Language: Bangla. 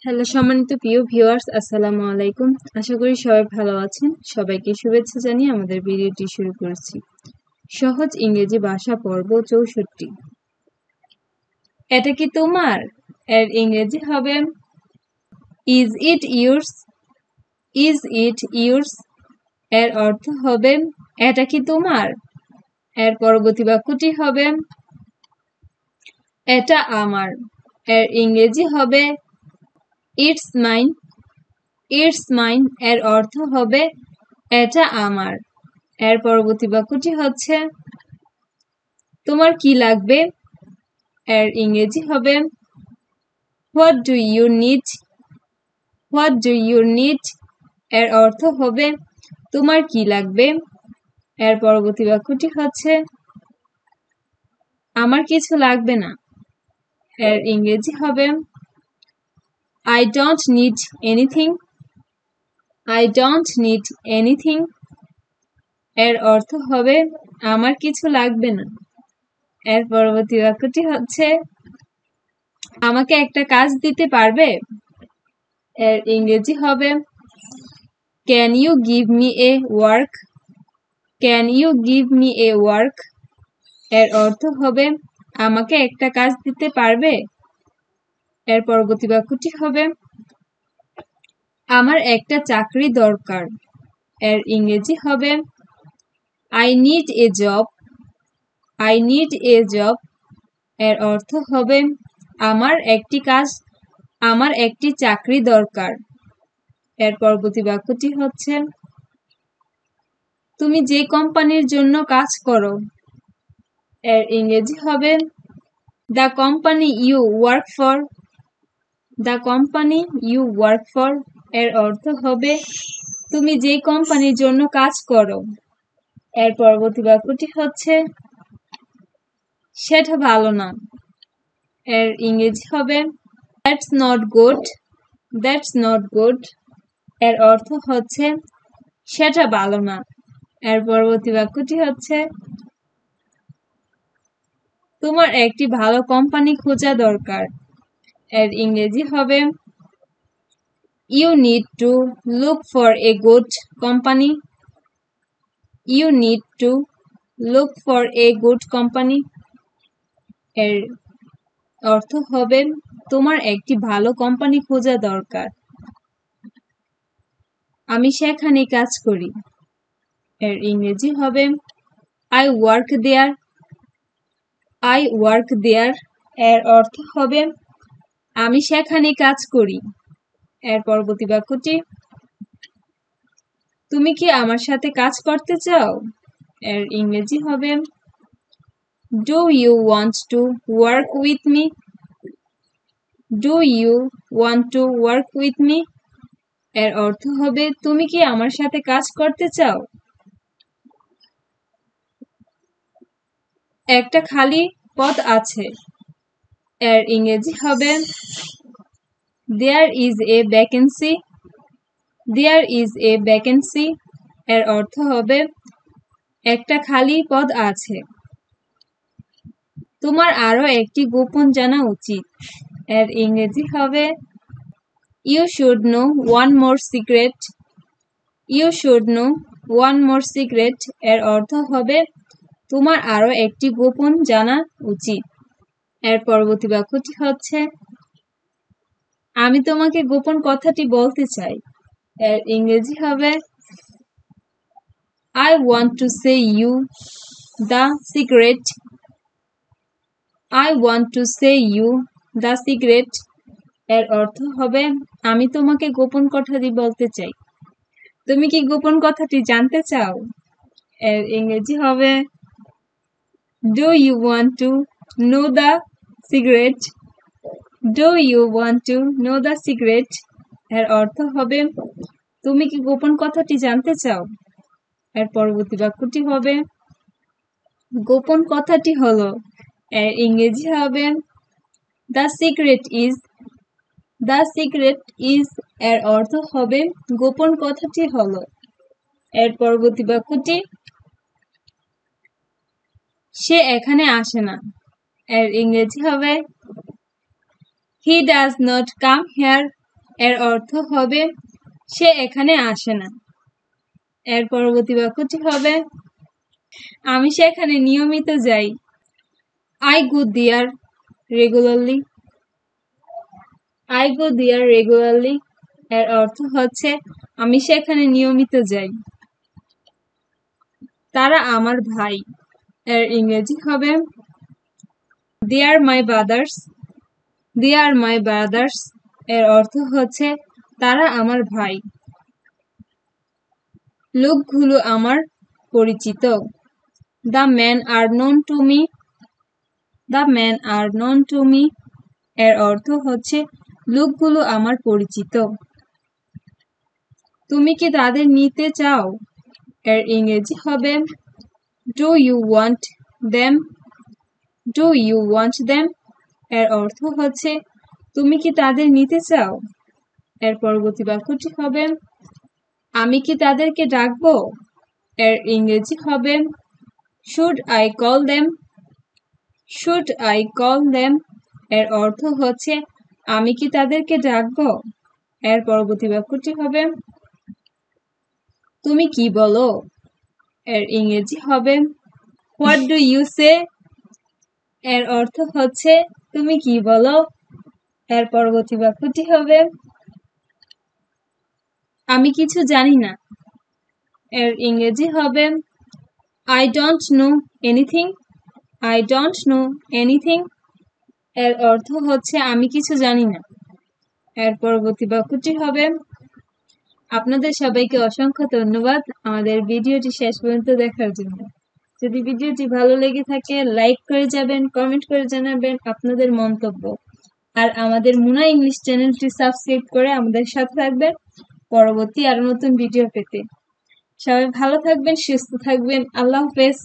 হ্যালো সম্মানিত প্রিয় ভিউয়ার্স, আসসালামু আলাইকুম। আশা করি সবাই ভালো আছেন। সবাইকে শুভেচ্ছা জানিয়ে আমাদের ভিডিওটি শুরু করছি। সহজ ইংরেজি ভাষা পর্ব ৬৪। এটা কি তোমার? এর ইংরেজি হবে is it yours. Is it yours এর অর্থ হবে এটা কি তোমার? এর পরবর্তী বাক্যটি হবে এটা আমার। এর ইংরেজি হবে ইটস মাইন। ইটস মাইন এর অর্থ হবে এটা আমার। এর পরবর্তী বাক্যটি হচ্ছে তোমার কি লাগবে? এর ইংরেজি হবে what do you need. What do you need এর অর্থ হবে তোমার কি লাগবে? এর পরবর্তী বাক্যটি হচ্ছে আমার কিছু লাগবে না। এর ইংরেজি হবে I don't need anything. I don't need anything এর অর্থ হবে আমার কিছু লাগবে না। এর পরবর্তী বাক্যটি হচ্ছে আমাকে একটা কাজ দিতে পারবে? এর ইংরেজি হবে can you give me a work. Can you give me a work এর অর্থ হবে আমাকে একটা কাজ দিতে পারবে? এর পরবর্তী বাক্যটি হবে আমার একটা চাকরি দরকার। এর ইংরেজি হবে I need a job. I need a job এর অর্থ হবে আমার একটি চাকরি দরকার। এর পরবর্তী বাক্যটি হচ্ছে তুমি যে কোম্পানির জন্য কাজ করো। এর ইংরেজি হবে the company you work for. The company you work for এর অর্থ হবে তুমি যে কোম্পানির জন্য কাজ করো। এর পরবর্তী বাক্যটি হচ্ছে সেটা ভালো না। এর ইংরেজি হবে that's not good. That's not good এর অর্থ হচ্ছে সেটা ভালো না। এর পরবর্তী বাক্যটি হচ্ছে তোমার একটি ভালো কোম্পানি খোঁজা দরকার। এর ইংরেজি হবে you need to look for a good company. You need to look for a good company এর অর্থ হবে তোমার একটি ভালো কোম্পানি খোঁজা দরকার। আমি সেখানে কাজ করি। এর ইংরেজি হবে I work there. I work there এর অর্থ হবে আমি সেখানে কাজ করি। এর পরবর্তী বাক্যটি তুমি কি আমার সাথে কাজ করতে চাও? এর ইংরেজি হবে do you want to work with me. Do you want to work with me এর অর্থ হবে তুমি কি আমার সাথে কাজ করতে চাও? একটা খালি পদ আছে। এর ইংরেজি হবে there is a vacancy. There is a vacancy এর অর্থ হবে একটা খালি পদ আছে। তোমার আরো একটি গোপন জানা উচিত। এর ইংরেজি হবে you should know one more secret. You should know one more secret এর অর্থ হবে তোমার আরো একটি গোপন জানা উচিত। এর পরবর্তী বাক্যটি হচ্ছে আমি তোমাকে গোপন কথাটি বলতে চাই। এর ইংরেজি হবে I want to say you the secret. I want to say you the secret এর অর্থ হবে আমি তোমাকে গোপন কথাটি বলতে চাই। তুমি কি গোপন কথাটি জানতে চাও? এর ইংরেজি হবে Do you want to know the secret? Do you want to know the secret এর অর্থ হবে তুমি কি গোপন কথাটি জানতে চাও? এর পরবর্তী বাক্যটি হবে গোপন কথাটি হলো। এর ইংরেজি হবে the secret is. The secret is এর অর্থ হবে গোপন কথাটি হলো। এর পরবর্তী বাক্যটি সে এখানে আসে না। এর ইংরেজি হবে he does not come here. এর অর্থ হবে সে এখানে আসে না। এর পরবর্তী বাক্যটি হবে আমি সেখানে নিয়মিত যাই। I go there regularly. I go there regularly. এর অর্থ হচ্ছে আমি সেখানে নিয়মিত যাই। তারা আমার ভাই। এর ইংরেজি হবে They are my brothers. They are my brothers. এর অর্থ হচ্ছে তারা আমার ভাই। লোকগুলো আমার পরিচিত। The men are known to me. The men are known to me. এর অর্থ হচ্ছে লোকগুলো আমার পরিচিত। তুমি কি তাদের নিতে চাও? এর ইংরেজি হবে Do you want them? Do you want them? এর অর্থ হচ্ছে তুমি কি তাদের নিতে চাও? এর পরবর্তী বাক্যটি হবে আমি কি তাদেরকে ডাকবো? এর ইংরেজি হবে Should I call them? Should I call them? এর অর্থ হচ্ছে আমি কি তাদেরকে ডাকবো? এর পরবর্তী বাক্যটি হবে তুমি কি বলো? এর ইংরেজি হবে What do you say? এর অর্থ হচ্ছে তুমি কি বলো? এর পরবর্তী বাক্যটি হবে আমি কিছু জানি না। এর ইংরেজি হবে I don't know anything. I don't know anything. এর অর্থ হচ্ছে আমি কিছু জানি না। এর পরবর্তী বাক্যটি হবে আপনাদের সবাইকে অসংখ্য ধন্যবাদ আমাদের ভিডিওটি শেষ পর্যন্ত দেখার জন্য। যদি ভিডিওটি ভালো লেগে থাকে লাইক করে যাবেন, কমেন্ট করে জানাবেন আপনাদের মন্তব্য। আর আমাদের মুনা ইংলিশ চ্যানেলটি সাবস্ক্রাইব করে আমাদের সাথে থাকবেন পরবর্তী আরো নতুন ভিডিও পেতে। সবাই ভালো থাকবেন, সুস্থ থাকবেন। আল্লাহ হাফেজ।